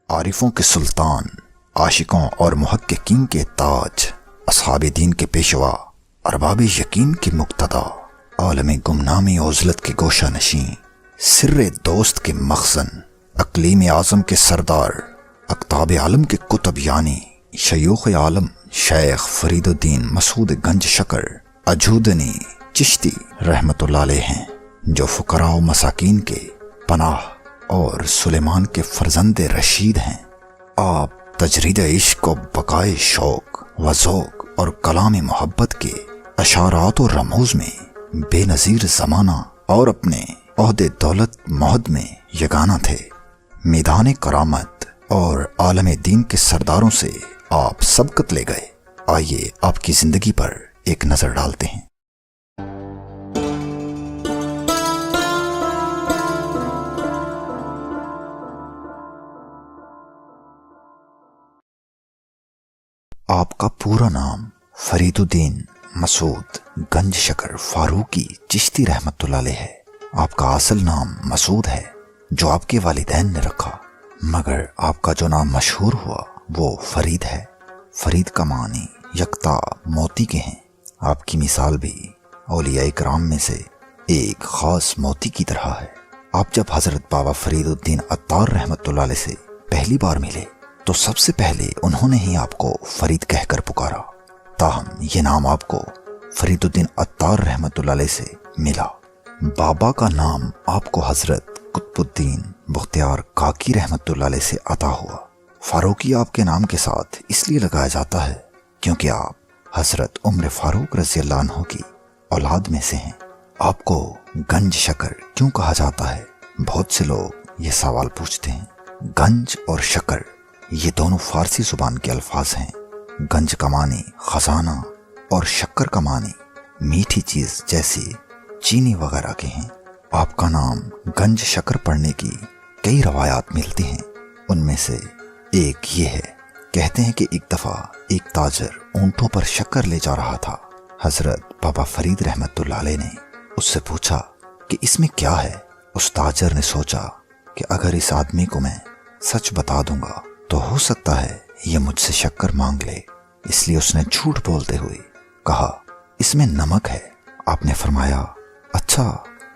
عارفوں کے سلطان، عاشقوں اور محققین کے تاج، اصحاب دین کے پیشوا، ارباب یقین کے مقتدا، عالم گمنامی عزلت کے گوشہ نشیں، سر دوست کے مخزن، اقلیم اعظم کے سردار، اقطاب عالم کے کتب یعنی شیوخ عالم شیخ فرید الدین مسعود گنج شکر اجودنی چشتی رحمت اللہ علیہ ہیں، جو فقراء و مساکین کے پناہ اور سلیمان کے فرزند رشید ہیں۔ آپ تجرید عشق و بقائے شوق و ذوق اور کلام محبت کے اشارات و رموز میں بے نظیر زمانہ اور اپنے عہد دولت مہد میں یگانہ تھے۔ میدان کرامت اور عالم دین کے سرداروں سے آپ سبقت لے گئے۔ آئیے آپ کی زندگی پر ایک نظر ڈالتے ہیں۔ آپ کا پورا نام فرید الدین مسعود گنج شکر فاروقی چشتی رحمت اللہ علیہ ہے۔ آپ کا اصل نام مسعود ہے جو آپ کے والدین نے رکھا، مگر آپ کا جو نام مشہور ہوا وہ فرید ہے۔ فرید کا معنی یکتا موتی کے ہیں۔ آپ کی مثال بھی اولیاء کرام میں سے ایک خاص موتی کی طرح ہے۔ آپ جب حضرت بابا فرید الدین عطار رحمت اللہ علیہ سے پہلی بار ملے تو سب سے پہلے انہوں نے ہی آپ کو فرید کہہ کر پکارا، تاہم یہ نام آپ کو فرید الدین عطار رحمت اللہ علیہ سے ملا۔ بابا کا نام آپ کو حضرت قطب الدین بختیار کاکی رحمت اللہ علیہ سے عطا ہوا۔ فاروقی آپ کے نام کے ساتھ اس لیے لگایا جاتا ہے کیونکہ آپ حضرت عمر فاروق رضی اللہ عنہ کی اولاد میں سے ہیں۔ آپ کو گنج شکر کیوں کہا جاتا ہے؟ بہت سے لوگ یہ سوال پوچھتے ہیں۔ گنج اور شکر یہ دونوں فارسی زبان کے الفاظ ہیں۔ گنج کا معنی خزانہ اور شکر کا معنی میٹھی چیز جیسے چینی وغیرہ کے ہیں۔ آپ کا نام گنج شکر پڑھنے کی کئی روایات ملتی ہیں۔ ان میں سے ایک یہ ہے، کہتے ہیں کہ ایک دفعہ ایک تاجر اونٹوں پر شکر لے جا رہا تھا۔ حضرت بابا فرید رحمت اللہ علیہ نے اس سے پوچھا کہ اس میں کیا ہے؟ اس تاجر نے سوچا کہ اگر اس آدمی کو میں سچ بتا دوں گا تو ہو سکتا ہے یہ مجھ سے شکر مانگ لے، اس لیے اس نے جھوٹ بولتے ہوئے کہا اس میں نمک ہے۔ آپ نے فرمایا اچھا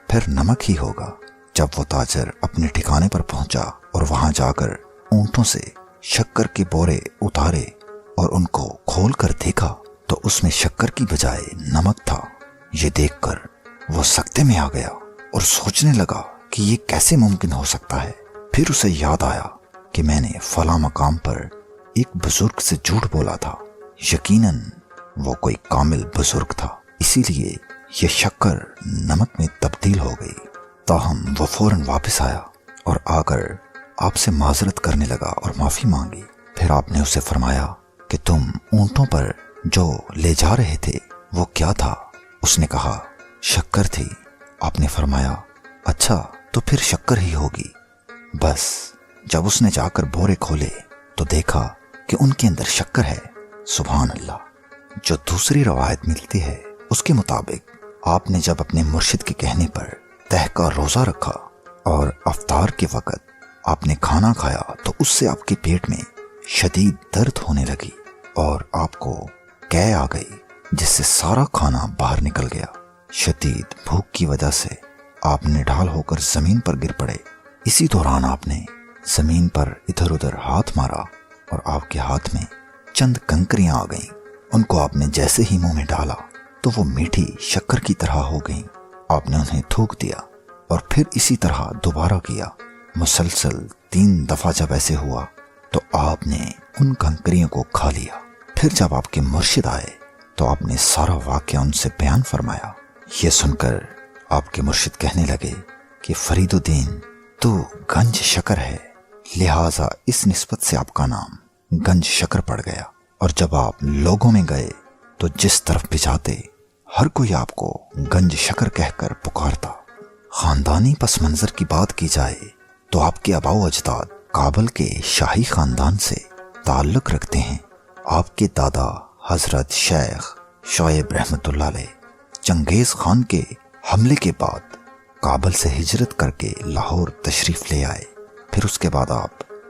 پھر نمک ہی ہوگا۔ جب وہ تاجر اپنے ٹھکانے پر پہنچا اور وہاں جا کر اونٹوں سے شکر کے بورے اتارے اور ان کو کھول کر دیکھا تو اس میں شکر کی بجائے نمک تھا۔ یہ دیکھ کر وہ سکتے میں آ گیا اور سوچنے لگا کہ یہ کیسے ممکن ہو سکتا ہے۔ پھر اسے یاد آیا کہ میں نے فلاں مقام پر ایک بزرگ سے جھوٹ بولا تھا، یقیناً وہ کوئی کامل بزرگ تھا، اسی لیے یہ شکر نمک میں تبدیل ہو گئی۔ تاہم وہ فوراً واپس آیا اور آ کر آپ سے معذرت کرنے لگا اور معافی مانگی۔ پھر آپ نے اسے فرمایا کہ تم اونٹوں پر جو لے جا رہے تھے وہ کیا تھا؟ اس نے کہا شکر تھی۔ آپ نے فرمایا اچھا تو پھر شکر ہی ہوگی۔ بس جب اس نے جا کر بورے کھولے تو دیکھا کہ ان کے اندر شکر ہے۔ سبحان اللہ۔ جو دوسری روایت ملتی ہے اس کے مطابق آپ نے جب اپنے مرشد کے کہنے پر تہ کا روزہ رکھا اور افطار کے وقت آپ نے کھانا کھایا تو اس سے آپ کے پیٹ میں شدید درد ہونے لگی اور آپ کو قے آ گئی، جس سے سارا کھانا باہر نکل گیا۔ شدید بھوک کی وجہ سے آپ نڈھال ہو کر زمین پر گر پڑے۔ اسی دوران آپ نے زمین پر ادھر ادھر ہاتھ مارا اور آپ کے ہاتھ میں چند کنکریاں آ گئیں۔ ان کو آپ نے جیسے ہی منہ میں ڈالا تو وہ میٹھی شکر کی طرح ہو گئیں۔ آپ نے انہیں تھوک دیا اور پھر اسی طرح دوبارہ کیا۔ مسلسل 3 دفعہ جب ایسے ہوا تو آپ نے ان کنکریوں کو کھا لیا۔ پھر جب آپ کے مرشد آئے تو آپ نے سارا واقعہ ان سے بیان فرمایا۔ یہ سن کر آپ کے مرشد کہنے لگے کہ فرید الدین تو گنج شکر ہے، لہٰذا اس نسبت سے آپ کا نام گنج شکر پڑ گیا۔ اور جب آپ لوگوں میں گئے تو جس طرف بھی جاتے ہر کوئی آپ کو گنج شکر کہہ کر پکارتا۔ خاندانی پس منظر کی بات کی جائے تو آپ کے آباء و اجداد کابل کے شاہی خاندان سے تعلق رکھتے ہیں۔ آپ کے دادا حضرت شیخ شعیب رحمت اللہ علیہ چنگیز خان کے حملے کے بعد کابل سے ہجرت کر کے لاہور تشریف لے آئے۔ پھر اس کے بعد آپ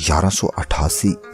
1188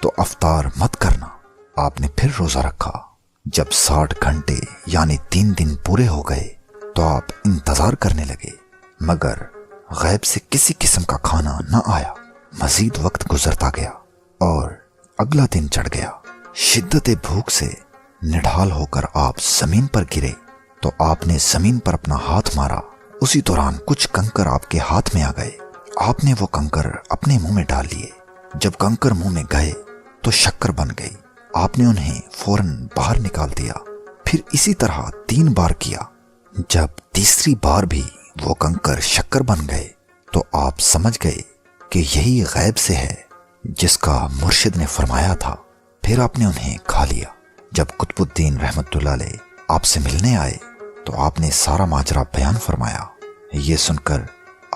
تو افطار مت کرنا۔ آپ نے پھر روزہ رکھا۔ جب 60 گھنٹے یعنی 3 دن پورے ہو گئے تو آپ انتظار کرنے لگے، مگر غیب سے کسی قسم کا کھانا نہ آیا۔ مزید وقت گزرتا گیا اور اگلا دن چڑھ گیا۔ شدت بھوک سے نڈھال ہو کر آپ زمین پر گرے تو آپ نے زمین پر اپنا ہاتھ مارا۔ اسی دوران کچھ کنکر آپ کے ہاتھ میں آ گئے۔ آپ نے وہ کنکر اپنے منہ میں ڈال لیے۔ جب کنکر منہ میں گئے تو شکر بن گئی۔ آپ نے انہیں فوراً باہر نکال دیا۔ پھر اسی طرح 3 بار کیا۔ جب تیسری بار بھی وہ کنکر شکر بن گئے تو آپ سمجھ گئے کہ یہی غیب سے ہے جس کا مرشد نے فرمایا تھا۔ پھر آپ نے انہیں کھا لیا۔ جب قطب الدین رحمت اللہ علیہ آپ سے ملنے آئے تو آپ نے سارا ماجرا بیان فرمایا۔ یہ سن کر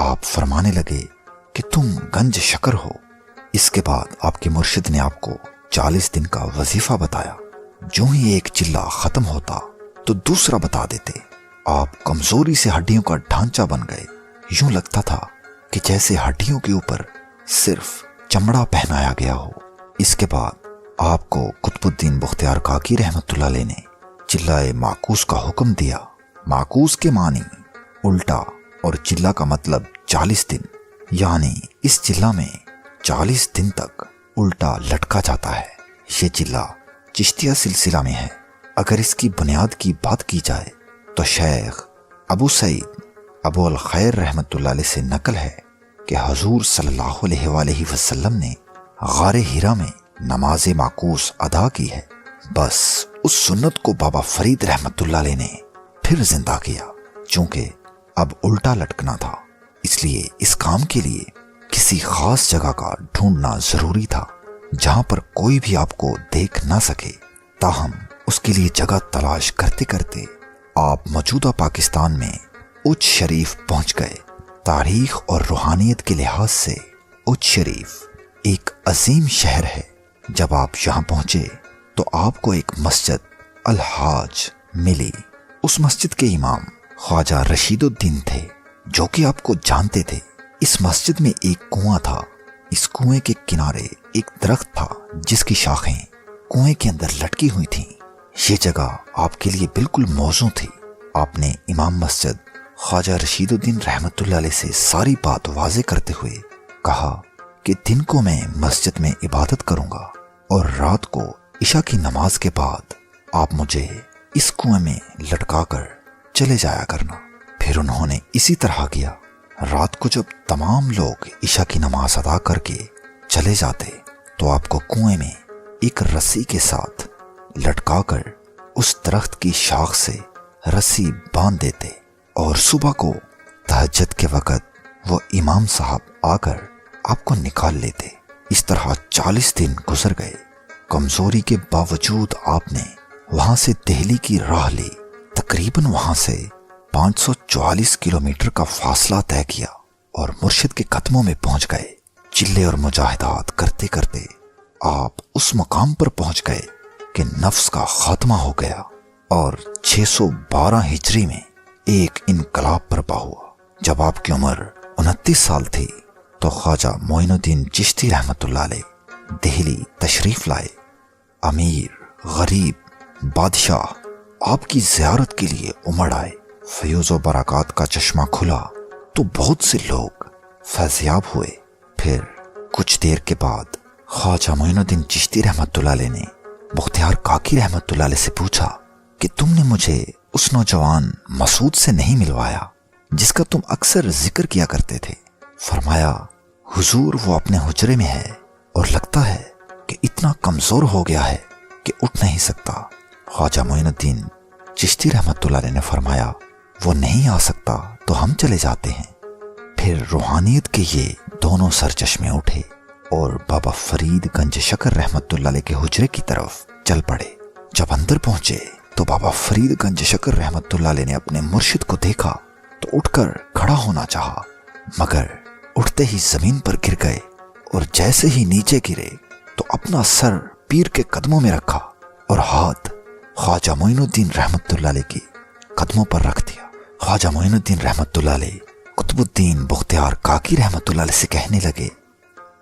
آپ فرمانے لگے کہ تم گنج شکر ہو۔ اس کے بعد آپ کے مرشد نے آپ کو 40 دن کا وظیفہ بتایا۔ جو ہی ایک چلہ ختم ہوتا تو دوسرا بتا دیتے۔ آپ کمزوری سے ہڈیوں کا ڈھانچہ بن گئے۔ یوں لگتا تھا کہ جیسے ہڈیوں کے اوپر صرف چمڑا پہنایا گیا ہو۔ اس کے بعد آپ کو قطب الدین بختیار کاکی رحمت اللہ علیہ نے چلہ معکوس کا حکم دیا۔ معکوس کے معنی الٹا اور چلہ کا مطلب 40 دن، یعنی اس چلہ میں 40 دن تک الٹا لٹکا جاتا ہے۔ یہ چلہ چشتیہ سلسلہ میں ہے۔ اگر اس کی بنیاد کی بات کی جائے تو شیخ ابو سعید ابو الخیر رحمت اللہ علیہ سے نقل ہے کہ حضور صلی اللہ علیہ وآلہ وسلم نے غار ہیرا میں نماز معکوس ادا کی ہے۔ بس اس سنت کو بابا فرید رحمت اللہ علیہ نے پھر زندہ کیا۔ چونکہ اب الٹا لٹکنا تھا، اس لیے اس کام کے لیے کسی خاص جگہ کا ڈھونڈنا ضروری تھا جہاں پر کوئی بھی آپ کو دیکھ نہ سکے۔ تاہم اس کے لیے جگہ تلاش کرتے کرتے آپ موجودہ پاکستان میں اچ شریف پہنچ گئے۔ تاریخ اور روحانیت کے لحاظ سے اچ شریف ایک عظیم شہر ہے۔ جب آپ یہاں پہنچے تو آپ کو ایک مسجد الحاج ملی۔ اس مسجد کے امام خواجہ رشید الدین تھے، جو کہ آپ کو جانتے تھے۔ اس مسجد میں ایک کنواں تھا۔ اس کنویں کے کنارے ایک درخت تھا جس کی شاخیں کنویں کے اندر لٹکی ہوئی تھیں۔ یہ جگہ آپ کے لیے بالکل موزوں تھی۔ آپ نے امام مسجد خواجہ رشید الدین رحمت اللہ علیہ سے ساری بات واضح کرتے ہوئے کہا کہ دن کو میں مسجد میں عبادت کروں گا اور رات کو عشاء کی نماز کے بعد آپ مجھے اس کنویں میں لٹکا کر چلے جایا کرنا۔ پھر انہوں نے اسی طرح کیا۔ رات کو جب تمام لوگ عشاء کی نماز ادا کر کے چلے جاتے تو آپ کو کنویں میں ایک رسی کے ساتھ لٹکا کر اس درخت کی شاخ سے رسی باندھ دیتے اور صبح کو تہجد کے وقت وہ امام صاحب آ کر آپ کو نکال لیتے۔ اس طرح 40 دن گزر گئے۔ کمزوری کے باوجود آپ نے وہاں سے دہلی کی راہ لی۔ تقریباً وہاں سے 544 کلومیٹر کا فاصلہ طے کیا اور مرشد کے قدموں میں پہنچ گئے۔ چلے اور مجاہدات کرتے کرتے آپ اس مقام پر پہنچ گئے کہ نفس کا خاتمہ ہو گیا اور 612 ہجری میں ایک انقلاب برپا ہوا۔ جب آپ کی عمر 29 سال تھی تو خواجہ معین الدین چشتی رحمت اللہ علیہ دہلی تشریف لائے۔ امیر، غریب، بادشاہ آپ کی زیارت کے لیے امڑ آئے۔ فیوز و برکات کا چشمہ کھلا تو بہت سے لوگ فیضیاب ہوئے۔ پھر کچھ دیر کے بعد خواجہ معین الدین چشتی رحمت اللہ علیہ نے بختیار کاکی رحمت اللہ علیہ سے پوچھا کہ تم نے مجھے اس نوجوان مسعود سے نہیں ملوایا جس کا تم اکثر ذکر کیا کرتے تھے؟ فرمایا حضور وہ اپنے حجرے میں ہے اور لگتا ہے کہ اتنا کمزور ہو گیا ہے کہ اٹھ نہیں سکتا۔ خواجہ معین الدین چشتی رحمت اللہ علیہ نے فرمایا وہ نہیں آ سکتا تو ہم چلے جاتے ہیں۔ پھر روحانیت کے یہ دونوں سرچشمے اٹھے اور بابا فرید گنج شکر رحمت اللہ علیہ کے حجرے کی طرف چل پڑے۔ جب اندر پہنچے تو بابا فرید گنج شکر رحمت اللہ علیہ نے اپنے مرشد کو دیکھا تو اٹھ کر کھڑا ہونا چاہا، مگر اٹھتے ہی زمین پر گر گئے اور جیسے ہی نیچے گرے تو اپنا سر پیر کے قدموں میں رکھا اور ہاتھ خواجہ معین الدین رحمت اللہ علیہ کے قدموں پر رکھ دیا۔ خواجہ معین الدین رحمت اللہ علیہ قطب الدین بختیار کاکی رحمت اللہ علیہ سے کہنے لگے،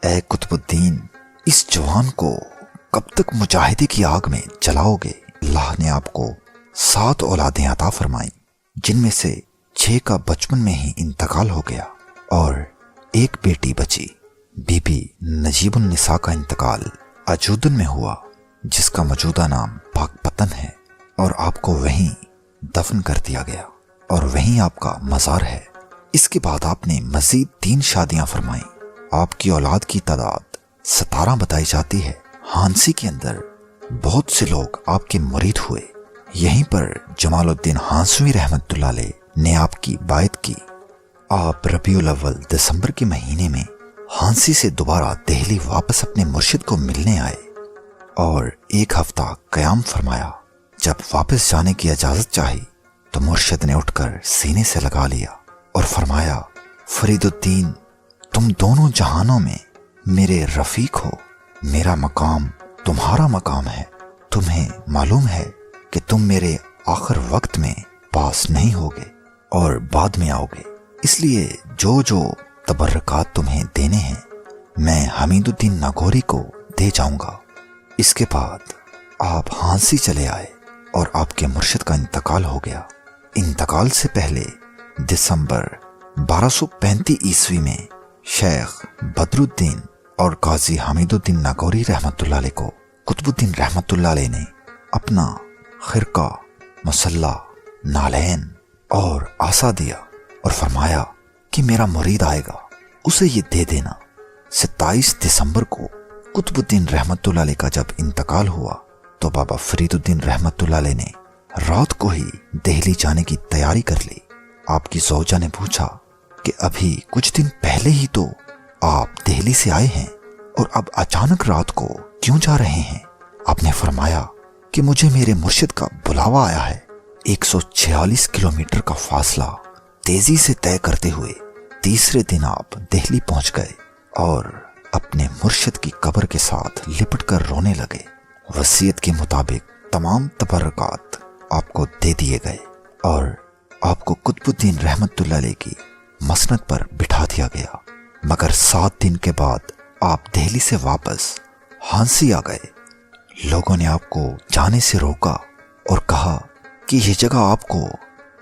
اے قطب الدین، اس جوان کو کب تک مجاہدے کی آگ میں جلاؤ گے؟ اللہ نے آپ کو 7 اولادیں عطا فرمائیں، جن میں سے 6 کا بچپن میں ہی انتقال ہو گیا اور ایک بیٹی بچی۔ بی بی نجیب النساء کا انتقال اجودن میں ہوا، جس کا موجودہ نام پاک پتن ہے، اور آپ کو وہیں دفن کر دیا گیا اور وہیں آپ کا مزار ہے۔ اس کے بعد آپ نے مزید 3 شادیاں فرمائیں۔ آپ کی اولاد کی تعداد 17 بتائی جاتی ہے۔ ہانسی کے اندر بہت سے لوگ آپ کے مرید ہوئے۔ یہیں پر جمال الدین ہانسوی رحمت اللہ علیہ نے آپ کی بیعت کی۔ آپ ربیع الاول دسمبر کے مہینے میں ہانسی سے دوبارہ دہلی واپس اپنے مرشد کو ملنے آئے اور 1 ہفتہ قیام فرمایا۔ جب واپس جانے کی اجازت چاہی تو مرشد نے اٹھ کر سینے سے لگا لیا اور فرمایا، فرید الدین، تم دونوں جہانوں میں میرے رفیق ہو، میرا مقام تمہارا مقام ہے۔ تمہیں معلوم ہے کہ تم میرے آخر وقت میں پاس نہیں ہوگے اور بعد میں آؤ گے، اس لیے جو تبرکات تمہیں دینے ہیں میں حمید الدین ناگوری کو دے جاؤں گا۔ اس کے بعد آپ ہانسی چلے آئے اور آپ کے مرشد کا انتقال ہو گیا۔ انتقال سے پہلے دسمبر 1235 عیسوی میں شیخ بدر الدین اور قاضی حمید الدین ناگوری رحمت اللہ علیہ کو قطب الدین رحمت اللہ علیہ نے اپنا خرقہ، مسلح، نالین اور عصا دیا اور فرمایا کہ میرا مرید آئے گا، اسے یہ دے دینا۔ 27 دسمبر کو قطب الدین رحمت اللہ علیہ کا جب انتقال ہوا تو بابا فرید الدین رحمت اللہ علیہ نے رات کو ہی دہلی جانے کی تیاری کر لی۔ آپ کی زوجہ نے پوچھا کہ ابھی کچھ دن پہلے ہی تو آپ دہلی سے آئے ہیں اور اب اچانک رات کو کیوں جا رہے ہیں؟ آپ نے فرمایا کہ مجھے میرے مرشد کا بلاوا آیا ہے۔ 146 کلومیٹر کا فاصلہ تیزی سے طے کرتے ہوئے تیسرے دن آپ دہلی پہنچ گئے اور اپنے مرشد کی قبر کے ساتھ لپٹ کر رونے لگے۔ وصیت کے مطابق تمام تبرکات آپ کو دے دیے گئے اور آپ کو قطب الدین رحمت اللہ علیہ کی مسند پر بٹھا دیا گیا، مگر 7 دن کے بعد آپ دہلی سے واپس ہانسی آ گئے۔ لوگوں نے آپ کو جانے سے روکا اور کہا کہ یہ جگہ آپ کو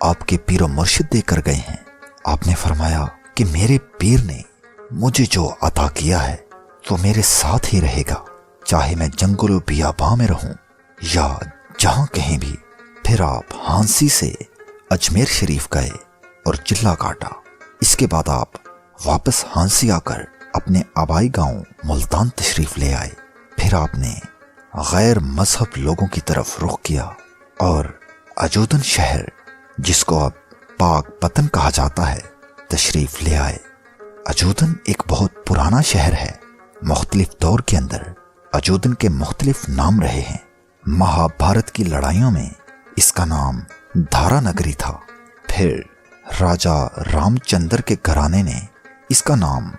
آپ کے پیر و مرشد دے کر گئے ہیں۔ آپ نے فرمایا کہ میرے پیر نے مجھے جو عطا کیا ہے وہ میرے ساتھ ہی رہے گا، چاہے میں جنگل و بیاباں میں رہوں یا جہاں کہیں بھی۔ پھر آپ ہانسی سے اجمیر شریف گئے اور چلہ کاٹا۔ اس کے بعد آپ واپس ہانسی آ کر اپنے آبائی گاؤں ملتان تشریف لے آئے۔ پھر آپ نے غیر مذہب لوگوں کی طرف رخ کیا اور اجودن شہر، جس کو اب پاک پتن کہا جاتا ہے، تشریف لے آئے۔ اجودن ایک بہت پرانا شہر ہے۔ مختلف دور کے اندر اجودن کے مختلف نام رہے ہیں۔ مہابھارت کی لڑائیوں میں اس کا نام دھارا نگری تھا۔ پھر راجہ رام چندر کے گھرانے نے اس کا نام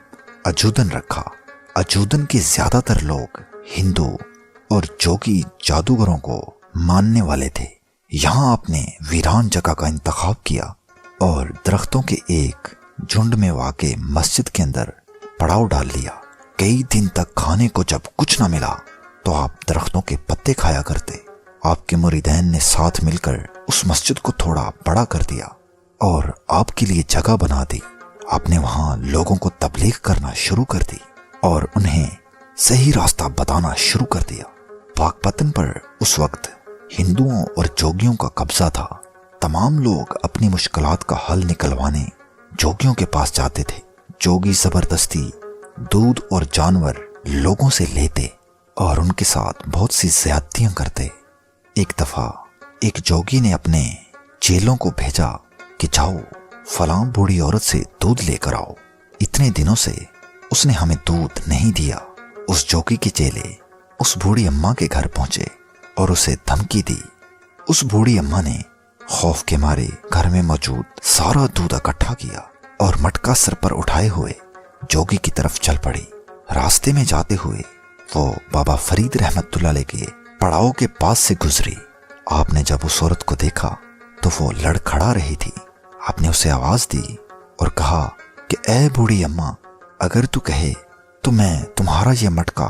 اجودن رکھا۔ اجودن کے زیادہ تر لوگ ہندو اور جوگی جادوگروں کو ماننے والے تھے۔ یہاں آپ نے ویران جگہ کا انتخاب کیا اور درختوں کے ایک جھنڈ میں واقع مسجد کے اندر پڑاؤ ڈال لیا۔ کئی دن تک کھانے کو جب کچھ نہ ملا تو آپ درختوں کے پتے کھایا کرتے۔ آپ کے مریدین نے ساتھ مل کر اس مسجد کو تھوڑا بڑا کر دیا اور آپ کے لیے جگہ بنا دی۔ آپ نے وہاں لوگوں کو تبلیغ کرنا شروع کر دی اور انہیں صحیح راستہ بتانا شروع کر دیا۔ پاک پتن پر اس وقت ہندوؤں اور جوگیوں کا قبضہ تھا۔ تمام لوگ اپنی مشکلات کا حل نکلوانے جوگیوں کے پاس جاتے تھے۔ جوگی زبردستی دودھ اور جانور لوگوں سے لیتے اور ان کے ساتھ بہت سی زیادتیاں کرتے۔ ایک دفعہ ایک جوگی نے اپنے چیلوں کو بھیجا کہ جاؤ فلاں بوڑھی عورت سے دودھ لے کر آؤ۔ اتنے دنوں سے اس نے ہمیں دودھ نہیں دیا۔ اس جوگی کے چیلے اس بوڑھی اماں کے گھر پہنچے اور اسے دھمکی دی۔ اس بوڑھی اماں نے خوف کے مارے گھر میں موجود سارا دودھ اکٹھا کیا اور مٹکا سر پر اٹھائے ہوئے جوگی کی طرف چل پڑی۔ راستے میں جاتے ہوئے وہ بابا فرید رحمت اللہ علیہ کے پڑاؤ کے پاس سے گزری۔ آپ نے جب اس عورت کو دیکھا تو وہ لڑکھڑا رہی تھی۔ آپ نے اسے آواز دی اور کہا کہ اے بوڑھی اماں، اگر تو کہے تو میں تمہارا یہ مٹکا